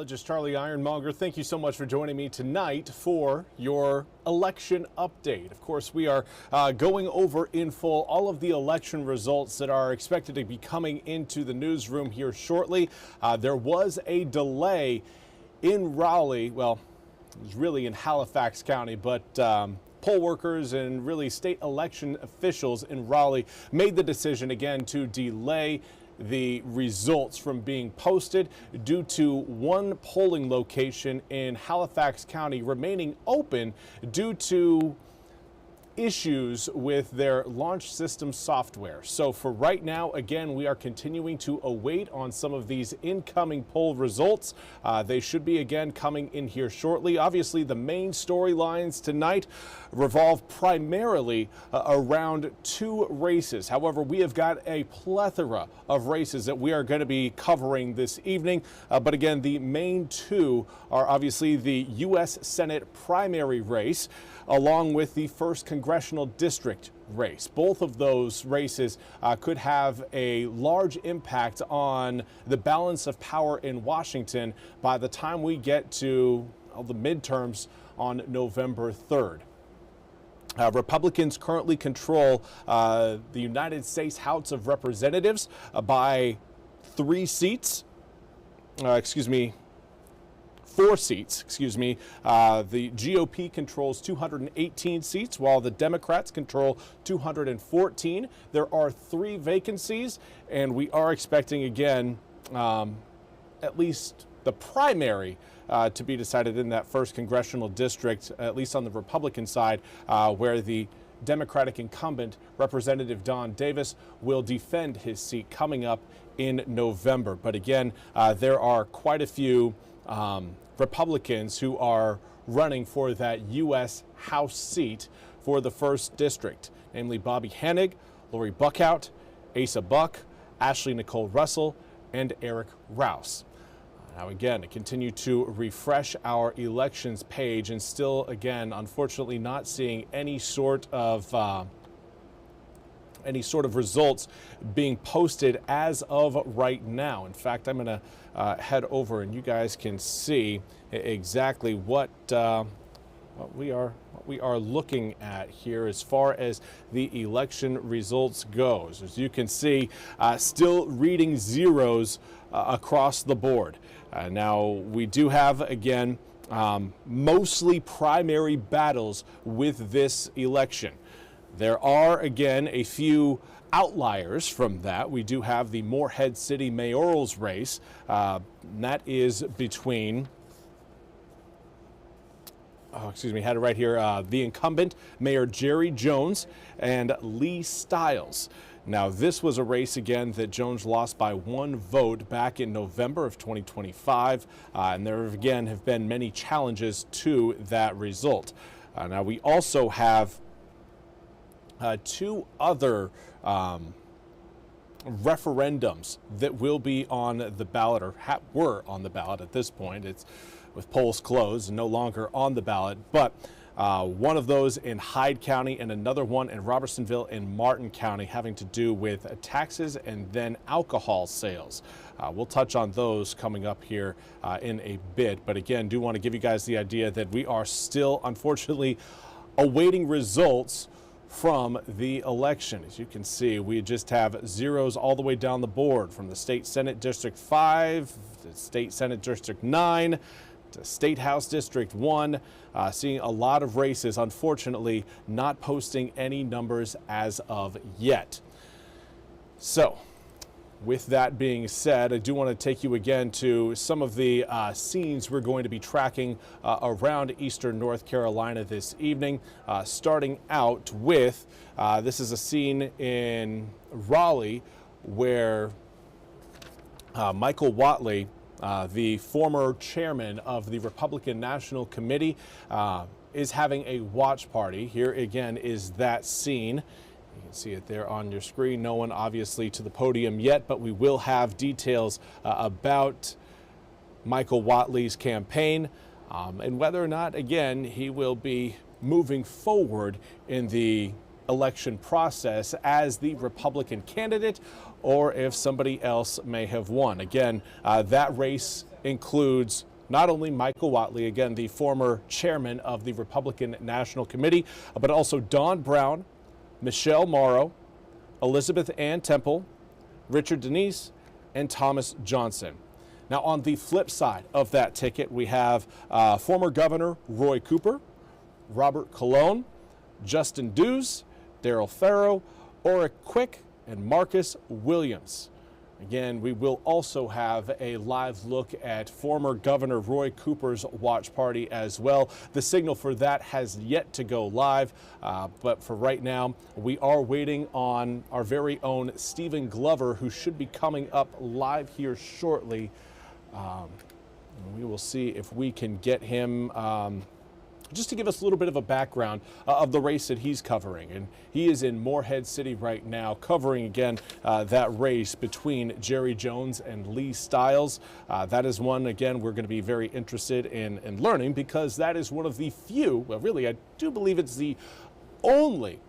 Meteorologist Charlie Ironmonger, thank you so much for joining me tonight for your election update. Of course, we are going over in full all of the election results that are expected to be coming into the newsroom here shortly. There was a delay in Raleigh, well, it was really in Halifax County, but poll workers and really state election officials in Raleigh made the decision again to delay the results from being posted due to one polling location in Halifax County remaining open due to issues with their launch system software. So for right now, again, we are continuing to await on some of these incoming poll results. They should be again coming in here shortly. Obviously, the main storylines tonight revolve primarily around two races. However, we have got a plethora of races that we are going to be covering this evening. But again, the main two are obviously the U.S. Senate primary race, along with the 1st Congressional District race. Both of those races could have a large impact on the balance of power in Washington by the time we get to the midterms on November 3rd. Republicans currently control the United States House of Representatives by 4 seats. The GOP controls 218 seats, while the Democrats control 214. There are 3 vacancies, and we are expecting, again, at least the primary to be decided in that 1st Congressional District, at least on the Republican side, where the Democratic incumbent, Representative Don Davis, will defend his seat coming up in November. But again, there are quite a few Republicans who are running for that U.S. House seat for the 1st District, namely Bobby Hennig, Lori Buckhout, Asa Buck, Ashley Nicole Russell, and Eric Rouse. Now again, to continue to refresh our elections page, and still again, unfortunately, not seeing any sort of results being posted as of right now. In fact, I'm going to head over and you guys can see exactly what we are looking at here as far as the election results goes. As you can see, still reading zeros across the board. Now we do have, again, mostly primary battles with this election. There are, again, a few outliers from that. We do have the Morehead City mayoral's race. That is between, had it right here, the incumbent, Mayor Jerry Jones, and Lee Stiles. Now, this was a race, again, that Jones lost by 1 vote back in November of 2025, and there, again, have been many challenges to that result. Now, we also have 2 other referendums that will be on the ballot, or were on the ballot at this point. It's with polls closed and no longer on the ballot, but one of those in Hyde County and another one in Robertsonville and Martin County, having to do with taxes and then alcohol sales. We'll touch on those coming up here in a bit, but again, do want to give you guys the idea that we are still, unfortunately, awaiting results from the election. As you can see, we just have zeros all the way down the board, from the State Senate District 5, to State Senate District 9, to State House District 1, seeing a lot of races, unfortunately, not posting any numbers as of yet. So, with that being said, I do want to take you again to some of the scenes we're going to be tracking around eastern North Carolina this evening. Starting out with, this is a scene in Raleigh where Michael Whatley, the former chairman of the Republican National Committee, is having a watch party. Here again is that scene. You can see it there on your screen. No one obviously to the podium yet, but we will have details about Michael Whatley's campaign and whether or not, again, he will be moving forward in the election process as the Republican candidate, or if somebody else may have won. Again, that race includes not only Michael Whatley, again, the former chairman of the Republican National Committee, but also Don Brown, Michelle Morrow, Elizabeth Ann Temple, Richard Denise, and Thomas Johnson. Now, on the flip side of that ticket, we have former Governor Roy Cooper, Robert Colon, Justin Dews, Darrell Farrow, Orrick Quick, and Marcus Williams. Again, we will also have a live look at former Governor Roy Cooper's watch party as well. The signal for that has yet to go live, but for right now, we are waiting on our very own Stephen Glover, who should be coming up live here shortly. We will see if we can get him just to give us a little bit of a background of the race that he's covering. And he is in Morehead City right now, covering again that race between Jerry Jones and Lee Stiles. That is one, again, we're going to be very interested in learning, because that is one of the few, well, really, I do believe it's the only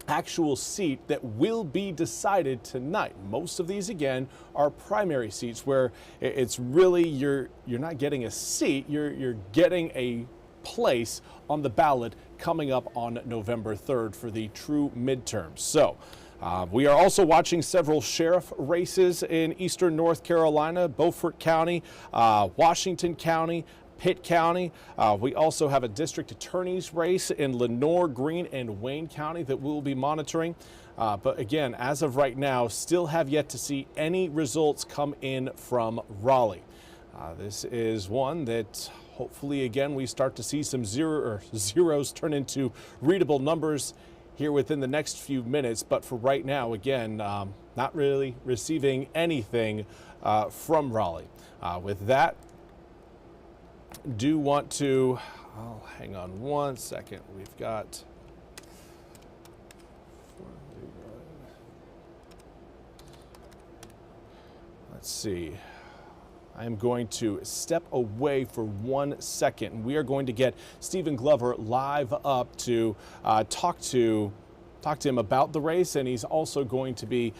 actual seat that will be decided tonight. Most of these, again, are primary seats where it's really you're not getting a seat, you're getting a place on the ballot coming up on November 3rd for the true midterms. So we are also watching several sheriff races in eastern North Carolina, Beaufort County, Washington County, Pitt County. We also have a district attorney's race in Lenoir, Greene, and Wayne County that we'll be monitoring. But again, as of right now, still have yet to see any results come in from Raleigh. This is one that hopefully, again, we start to see some zeros turn into readable numbers here within the next few minutes. But for right now, again, not really receiving anything from Raleigh. With that, do want to, hang on one second. We've got, let's see. I am going to step away for 1 second. We are going to get Stephen Glover live up to talk to him about the race, and he's also going to be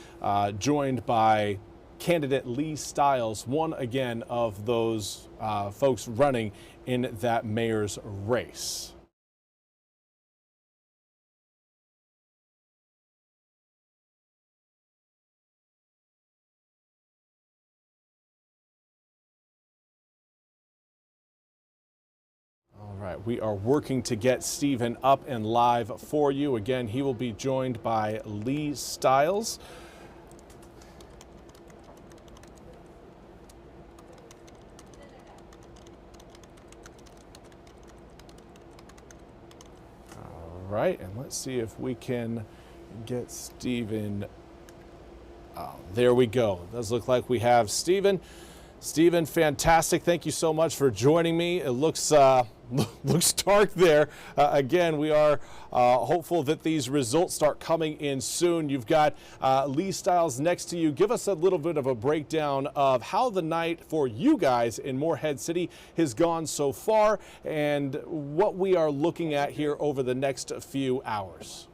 joined by candidate Lee Stiles, one again of those folks running in that mayor's race. All right, we are working to get Stephen up and live for you. Again, he will be joined by Lee Stiles. All right, and let's see if we can get Stephen. Oh, there we go. It does look like we have Stephen. Stephen, fantastic. Thank you so much for joining me. It looks looks dark there. Again, we are hopeful that these results start coming in soon. You've got Lee Stiles next to you. Give us a little bit of a breakdown of how the night for you guys in Morehead City has gone so far and what we are looking at here over the next few hours.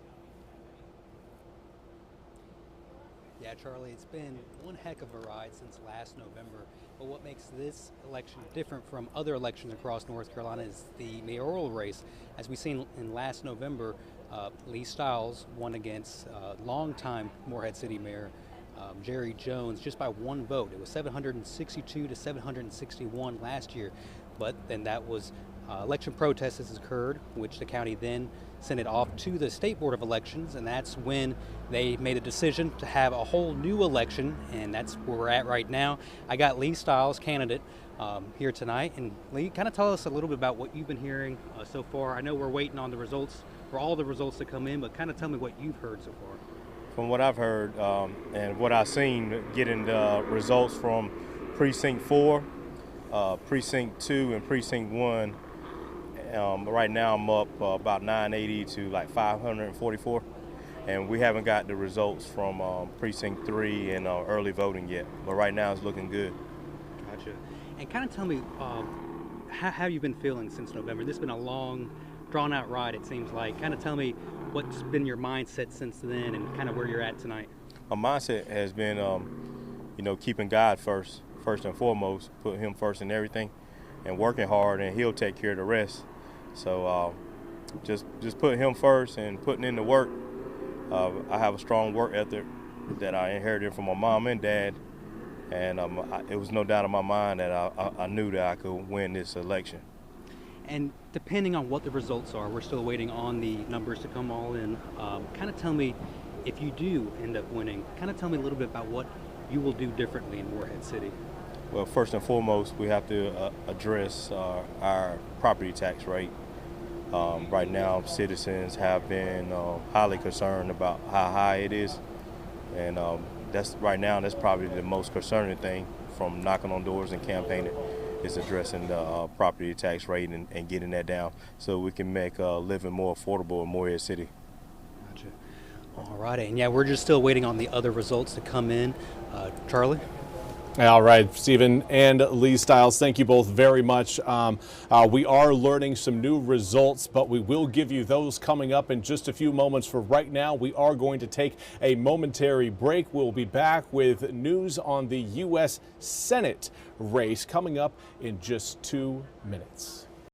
Yeah, Charlie, it's been one heck of a ride since last November. But what makes this election different from other elections across North Carolina is the mayoral race. As we seen in last November, Lee Stiles won against longtime Morehead City Mayor Jerry Jones just by one vote. It was 762 to 761 last year. But then that was election protests has occurred, which the county then sent it off to the State Board of Elections, and that's when they made a decision to have a whole new election, and that's where we're at right now. I got Lee Stiles, candidate, here tonight. And Lee, kind of tell us a little bit about what you've been hearing so far. I know we're waiting on the results, for all the results to come in, but kind of tell me what you've heard so far. From what I've heard and what I've seen, getting the results from Precinct 4, Precinct 2, and Precinct 1, right now I'm up about 980 to like 544, and we haven't got the results from Precinct 3 and early voting yet, but right now it's looking good. Gotcha. And kind of tell me how you've been feeling since November. This has been a long, drawn-out ride, it seems like. Kind of tell me what's been your mindset since then and kind of where you're at tonight. My mindset has been, keeping God first and foremost, put Him first in everything. and working hard, and he'll take care of the rest. So just put him first and putting in the work. I have a strong work ethic that I inherited from my mom and dad, and it was no doubt in my mind that I knew that I could win this election. And depending on what the results are, we're still waiting on the numbers to come all in. Kind of tell me, if you do end up winning, kind of tell me a little bit about what you will do differently in Morehead City. Well, first and foremost, we have to address our property tax rate. Right now, citizens have been highly concerned about how high it is, and that's probably the most concerning thing from knocking on doors and campaigning, is addressing the property tax rate and getting that down so we can make living more affordable in Morehead City. Gotcha. All right, and yeah, we're just still waiting on the other results to come in. Charlie? All right, Stephen and Lee Stiles, thank you both very much. We are learning some new results, but we will give you those coming up in just a few moments. For right now, we are going to take a momentary break. We'll be back with news on the U.S. Senate race coming up in just 2 minutes.